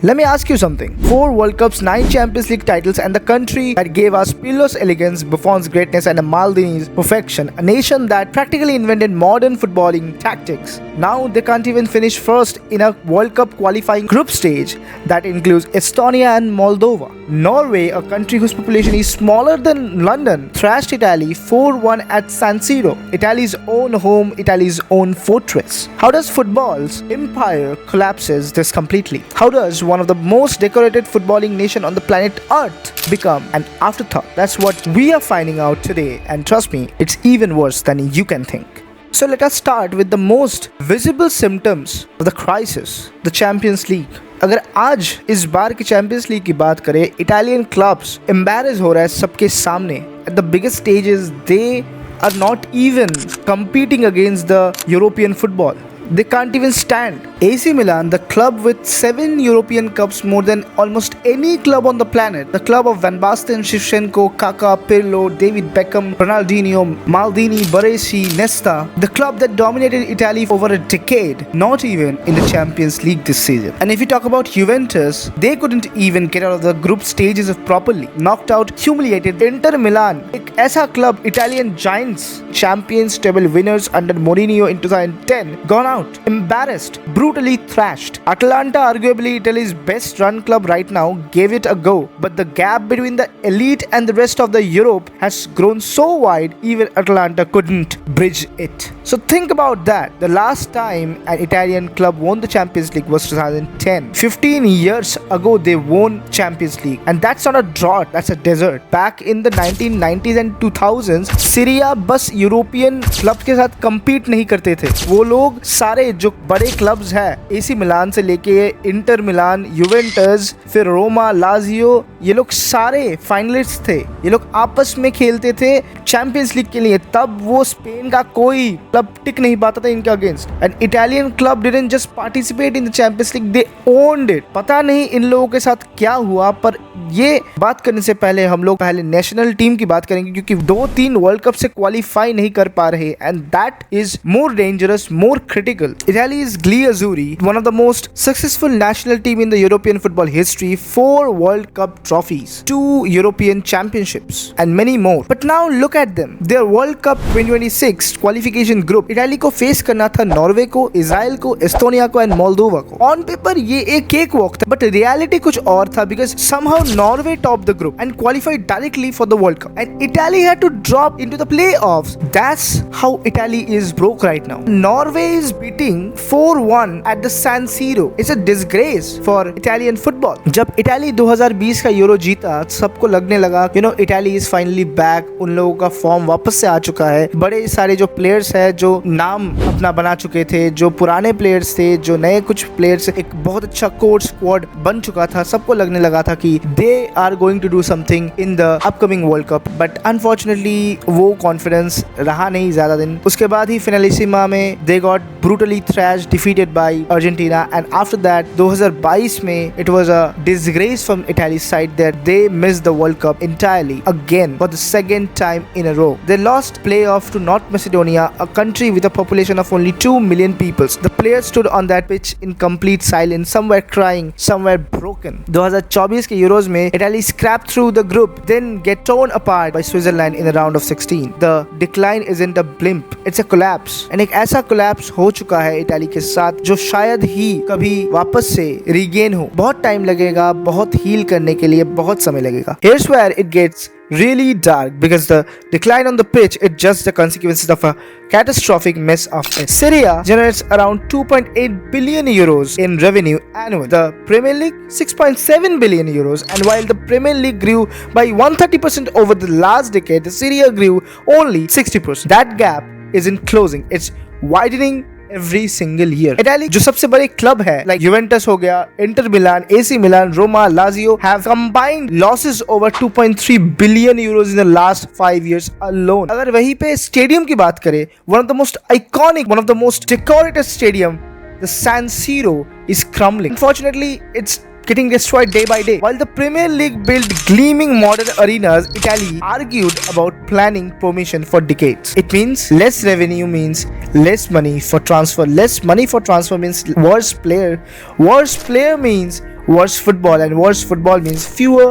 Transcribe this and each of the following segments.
Let me ask you something. 4 World Cups, 9 Champions League titles, and the country that gave us Pirlo's elegance, Buffon's greatness, and Maldini's perfection. A nation that practically invented modern footballing tactics. Now they can't even finish first in a World Cup qualifying group stage that includes Estonia and Moldova. Norway, a country whose population is smaller than London, thrashed Italy 4-1 at San Siro, Italy's own home, Italy's own fortress. How does football's empire collapses this completely? How does one of the most decorated footballing nation on the planet Earth become an afterthought? That's what we are finding out today, and trust me, it's even worse than you can think. So let us start with the most visible symptoms of the crisis, the Champions League. अगर आज इस बार की champions league की बात करें, Italian clubs embarrass हो रहा है सबके सामने. At the biggest stages they are not even competing against the European football. They can't even stand. AC Milan, the club with 7 European Cups, more than almost any club on the planet. The club of Van Basten, Shevchenko, Kaká, Pirlo, David Beckham, Ronaldinho, Maldini, Baresi, Nesta. The club that dominated Italy for over a decade. Not even in the Champions League this season. And if you talk about Juventus, they couldn't even get out of the group stages of properly. Knocked out, humiliated. Inter Milan, एक ऐसा club, Italian giants, champions, treble winners under Mourinho in 2010, gone out. Embarrassed, brutally thrashed. Atalanta, arguably Italy's best run club right now, gave it a go, but the gap between the elite and the rest of the Europe has grown so wide, even Atalanta couldn't bridge it. So think about that. The last time an Italian club won the Champions League was 2010. 15 years ago they won Champions League, and that's not a drought, that's a desert. Back in the 1990s and 2000s, Serie बस European club के साथ compete नहीं करते थे. वो लोग सारे जो बड़े क्लब्स हैं, एसी मिलान से लेके इंटर मिलान, यूवेंटस, फिर रोमा, लाजियो, ये लोग सारे फाइनलिस्ट थे. ये लोग आपस में खेलते थे चैंपियंस लीग के लिए. तब वो स्पेन का कोई क्लब टिक नहीं पाता था इनके against. And Italian club didn't just participate in the champions league, they owned it. पता नहीं इन लोगों के साथ क्या हुआ, पर ये बात करने से पहले हम लोग पहले नेशनल टीम की बात करेंगे, क्योंकि 2-3 वर्ल्ड कप से क्वालिफाई नहीं कर पा रहे, and that is more dangerous, more critical. Italy's Gli Azzurri, one of the most successful national team in the European football history, 4 World Cup trophies, 2 European championships, and many more. But now look at them. Their World Cup 2026 qualification group, Italy को face करना था Norway को, Israel को, Estonia को, and Moldova को. On paper ये एक cake walk था, बट रियलिटी कुछ और था, because somehow Norway topped the group and qualified directly for the World Cup, and Italy had to drop into the playoffs. That's how Italy is broke right now. Norway is beating 4-1 at the San Siro. It's a disgrace for Italian football. जब Italy 2020 का euro जीता, सबको लगने लगा Italy is finally back. उन लोगों का form वापस से आ चुका है. बड़े सारे जो प्लेयर्स हैं, जो नाम अपना बना चुके थे, जो पुराने प्लेयर्स थे, जो नए कुछ प्लेयर्स, एक बहुत अच्छा कोर स्क्वाड बन चुका था. सबको लगने लगा था कि they are going to do something in the upcoming world cup, but unfortunately वो कॉन्फिडेंस रहा नहीं ज्यादा दिन. उसके बाद ही फिनालिसिमा में they got brutally thrashed, defeated by Argentina, and after that 2022 में it was a disgrace from Italy's side that they missed the World Cup entirely again for the second time in a row. They lost playoff to North Macedonia, a country with a population of only 2 million people. The players stood on that pitch in complete silence, somewhere crying, somewhere broken. 2024 के euros में Italy scrapped through the group, then get torn apart by Switzerland in the round of 16. The decline isn't a blimp, it's a collapse, and एक ऐसा collapse हो चुका है Italy के साथ जो शायद ही कभी वापस से रीगेन हो. बहुत टाइम लगेगा, बहुत हील करने के लिए बहुत समय लगेगा. Here's where it gets really dark, because the decline on the pitch is just the consequences of a catastrophic mess of it. Serie A generates around 2.8 billion euros in revenue annually. The Premier League 6.7 billion euros, and while the Premier League grew by 130% over the last decade, the Serie A grew only 60%. That gap isn't closing, it's widening every single year. Italy जो सबसे बड़े club है, like Juventus हो गया, Inter Milan, AC Milan, Roma, Lazio, have combined losses over 2.3 billion euros in the last 5 years alone. अगर वहीं पे stadium की बात करें, one of the most iconic, one of the most decorated stadium, the San Siro, is crumbling. Unfortunately, it's getting destroyed day by day. While the Premier League built gleaming modern arenas, Italy argued about planning promotion for decades. It means less revenue means less money for transfer. Less money for transfer means worse player. Worse player means worse football, and worse football means fewer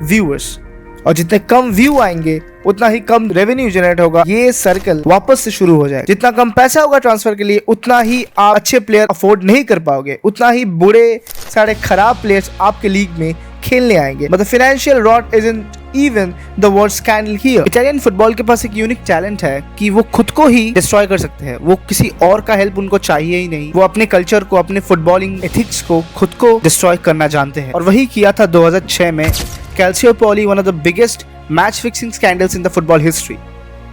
viewers. और जितने कम view आएंगे उतना ही कम revenue generate होगा। ये circle वापस से शुरू हो जाए। जितना कम पैसा होगा ट्रांसफर के लिए उतना ही आप अच्छे प्लेयर अफोर्ड नहीं कर पाओगे, उतना ही बुरे सारे खराब प्लेयर्स आपके लीग में खेलने आएंगे। मतलब financial rot isn't even the worst scandal here. Italian football के पास एक यूनिक टैलेंट है कि वो खुद को ही डिस्ट्रॉय कर सकते हैं। वो किसी और का हेल्प उनको चाहिए ही नहीं। वो अपने कल्चर को, अपने फुटबॉलिंग एथिक्स को खुद को डिस्ट्रॉय करना जानते हैं, और वही किया था 2006 में Calciopoli, one of the biggest match-fixing scandals in the football history.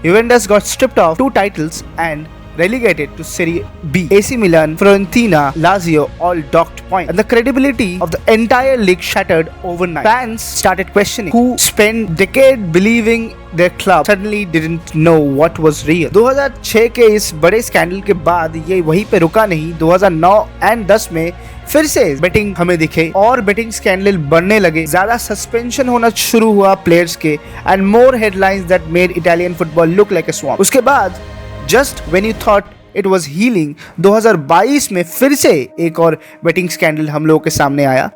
Juventus got stripped of 2 titles and relegated to Serie B. AC Milan, Fiorentina, Lazio all docked points, and the credibility of the entire league shattered overnight. Fans started questioning who spent decades believing their club suddenly didn't know what was real. 2006 के इस बड़े scandal के बाद ये वहीं पे रुका नहीं। 2009 एंड 10 में फिर से बेटिंग हमें दिखे और बेटिंग स्कैंडल बढ़ने लगे। ज्यादा सस्पेंशन होना शुरू हुआ प्लेयर्स के, and more headlines that made Italian football look like a swamp. उसके बाद just when you thought it was healing, 2022 में फिर से एक और बेटिंग स्कैंडल हम लोगों के सामने आया।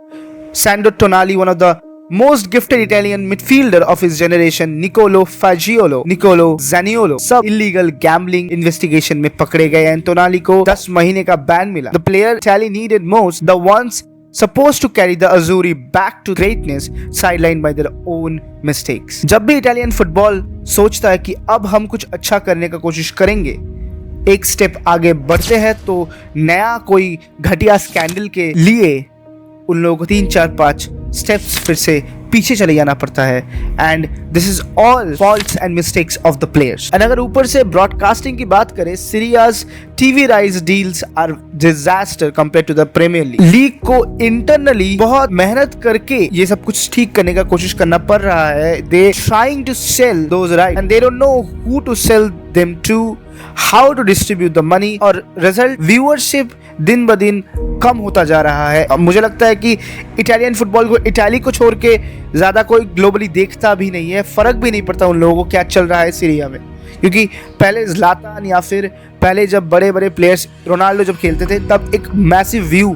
Sandro Tonali, one of the most gifted Italian midfielder of his generation, Nicolo Zaniolo, सब इलीगल गैम्बलिंग इन्वेस्टिगेशन में पकड़े गए एंड टोनाली को 10 महीने का बैन मिला। The player Italy needed most, the ones supposed to carry the Azzurri back to greatness, sidelined by their own mistakes. जब भी इटालियन फुटबॉल सोचता है कि अब हम कुछ अच्छा करने का कोशिश करेंगे, एक स्टेप आगे बढ़ते हैं, तो नया कोई घटिया स्कैंडल के लिए उन लोगों को 3, 4, 5 स्टेप्स फिर से पीछे चले जाना पड़ता है। And this is all faults and mistakes of the players. And अगर ऊपर से ब्रॉडकास्टिंग की बात करें, Serie A's TV rights deals are disaster compare to the Premier League. League को इंटरनली बहुत मेहनत करके ये सब कुछ ठीक करने का कोशिश करना पड़ रहा है। They trying to sell those right and they don't know who to sell them to, how to distribute the money, और रिजल्ट व्यूअरशिप दिन ब दिन कम होता जा रहा है। अब मुझे लगता है कि इटालियन फुटबॉल को, इटाली को छोड़ के ज़्यादा कोई ग्लोबली देखता भी नहीं है। फ़र्क भी नहीं पड़ता उन लोगों को क्या चल रहा है सीरिया में, क्योंकि पहले ज़्लातान या फिर पहले जब बड़े बड़े प्लेयर्स, रोनाल्डो जब खेलते थे, तब एक मैसिव व्यू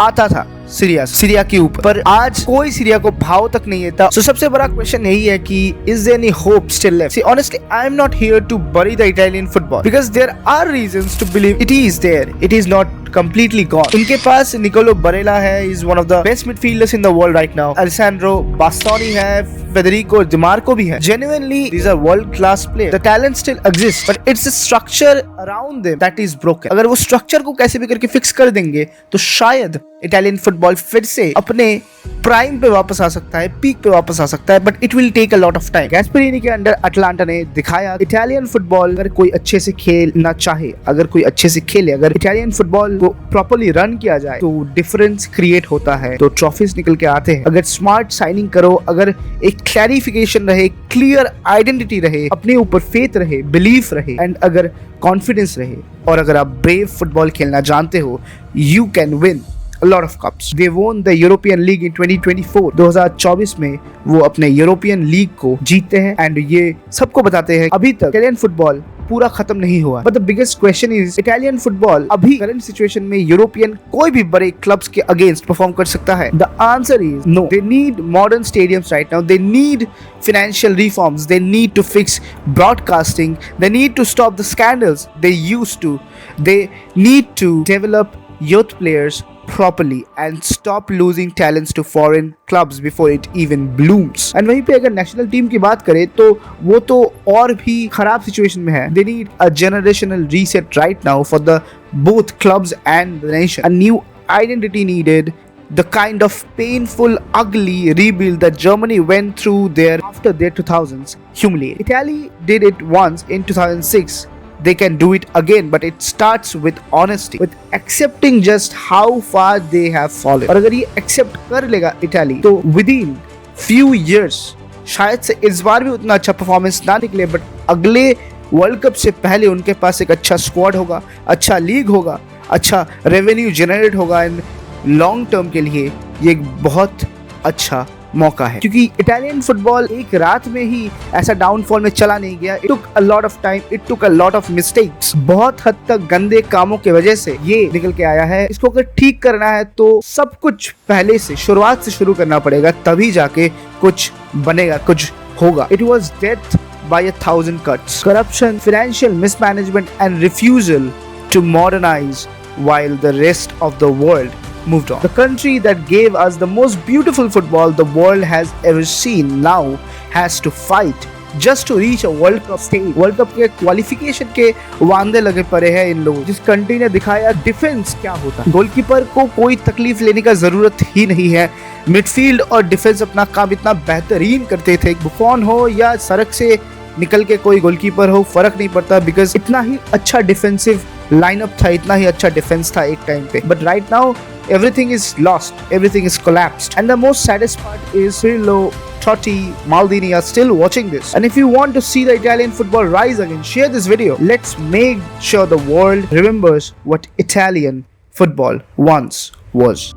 आता था सीरिया के ऊपर, पर आज कोई सीरिया को भाव तक नहीं देता। सो सबसे बड़ा क्वेश्चन यही है कि is there any hope still left? See honestly I am not here to bury the Italian football because there are reasons to believe it is there, it is not completely gone. इनके पास Nicolo Barella है, is one of the best midfielders in the world right now. Alessandro Bastoni है, Federico Di Marco भी है. Genuinely, these are world class players. The talent still exists, but it's the structure around them that is broken. अगर वो structure को कैसे भी करके fix कर देंगे, तो शायद इटालियन फुटबॉल फिर से अपने प्राइम पे वापस आ सकता है, पीक पे वापस आ सकता है, but it will take a lot of time. Gasperini के अंडर अटलांटा ने दिखाया इटालियन फुटबॉल अगर कोई अच्छे से खेलना चाहे, अगर कोई अच्छे से खेले, अगर इटालियन फुटबॉल को प्रॉपर्ली रन किया जाए तो डिफरेंस क्रिएट होता है, तो ट्रॉफीज निकल के आते हैं। अगर स्मार्ट साइनिंग करो, अगर एक क्लैरिफिकेशन रहे, क्लियर आइडेंटिटी रहे, अपने ऊपर फेथ रहे, बिलीफ रहे, एंड अगर कॉन्फिडेंस रहे, और अगर आप ब्रेव फुटबॉल खेलना जानते हो, you can win a lot of cups. They won the European League in 2024. 2024 में वो अपने यूरोपियन लीग को जीतते हैं, एंड ये सबको बताते हैं अभी तक इटालियन फुटबॉल पूरा खत्म नहीं हुआ। But the biggest question is, Italian football अभी करंट सिचुएशन में यूरोपियन कोई भी बड़े क्लब्स के अगेंस्ट परफॉर्म कर सकता है? The answer is no. They need modern stadiums right now. They need financial reforms. They need to fix broadcasting. They need to stop the scandals they used to. They need to develop youth players properly and stop losing talents to foreign clubs before it even blooms. And वहीं पे अगर national team की बात करें तो वो तो और भी खराब सिचुएशन में है. They need a generational reset right now for the both clubs and the nation. A new identity needed, the kind of painful, ugly rebuild that Germany went through there after their 2000s humiliate. Italy did it once in 2006. They can do it again, but it starts with honesty, with accepting just how far they have fallen. और अगर ये accept कर लेगा Italy, तो within few years शायद से इस बार भी उतना अच्छा परफॉर्मेंस ना निकले, बट अगले वर्ल्ड कप से पहले उनके पास एक अच्छा स्क्वाड होगा, अच्छा लीग होगा, अच्छा रेवेन्यू जनरेट होगा, एंड लॉन्ग टर्म के लिए ये एक बहुत अच्छा मौका है, क्योंकि इटालियन फुटबॉल एक रात में ही ऐसा डाउनफॉल में चला नहीं गया। It took a lot of time, it took a lot of mistakes. बहुत हद तक गंदे कामों की वजह से ये निकल के आया है। इसको अगर ठीक करना है तो सब कुछ पहले से, शुरुआत से शुरू करना पड़ेगा, तभी जाके कुछ बनेगा, कुछ होगा। It was death by 1,000 cuts. Corruption, financial mismanagement and refusal to modernize while the rest of the world moved on. The country that gave us the most beautiful football the world has ever seen now has to fight just to reach a World Cup stage. World Cup के qualification के वांदे लगे पड़े हैं इन लोगों। जिस country ने दिखाया डिफेंस क्या होता है। गोलकीपर को कोई तकलीफ लेने का जरूरत ही नहीं है। मिडफील्ड और डिफेंस अपना काम इतना बेहतरीन करते थे। बुफॉन हो या सड़क से निकल के कोई गोलकीपर हो, फर्क नहीं पड़ता, बिकॉज इतना ही अच्छा डिफेंसिव लाइनअप था, इतना ही अच्छा डिफेंस था एक टाइम पे। But right now everything is lost, everything is collapsed, and the most saddest part is Pirlo, Totti, Maldini are still watching this. And if you want to see the Italian football rise again, share this video. Let's make sure the world remembers what Italian football once was.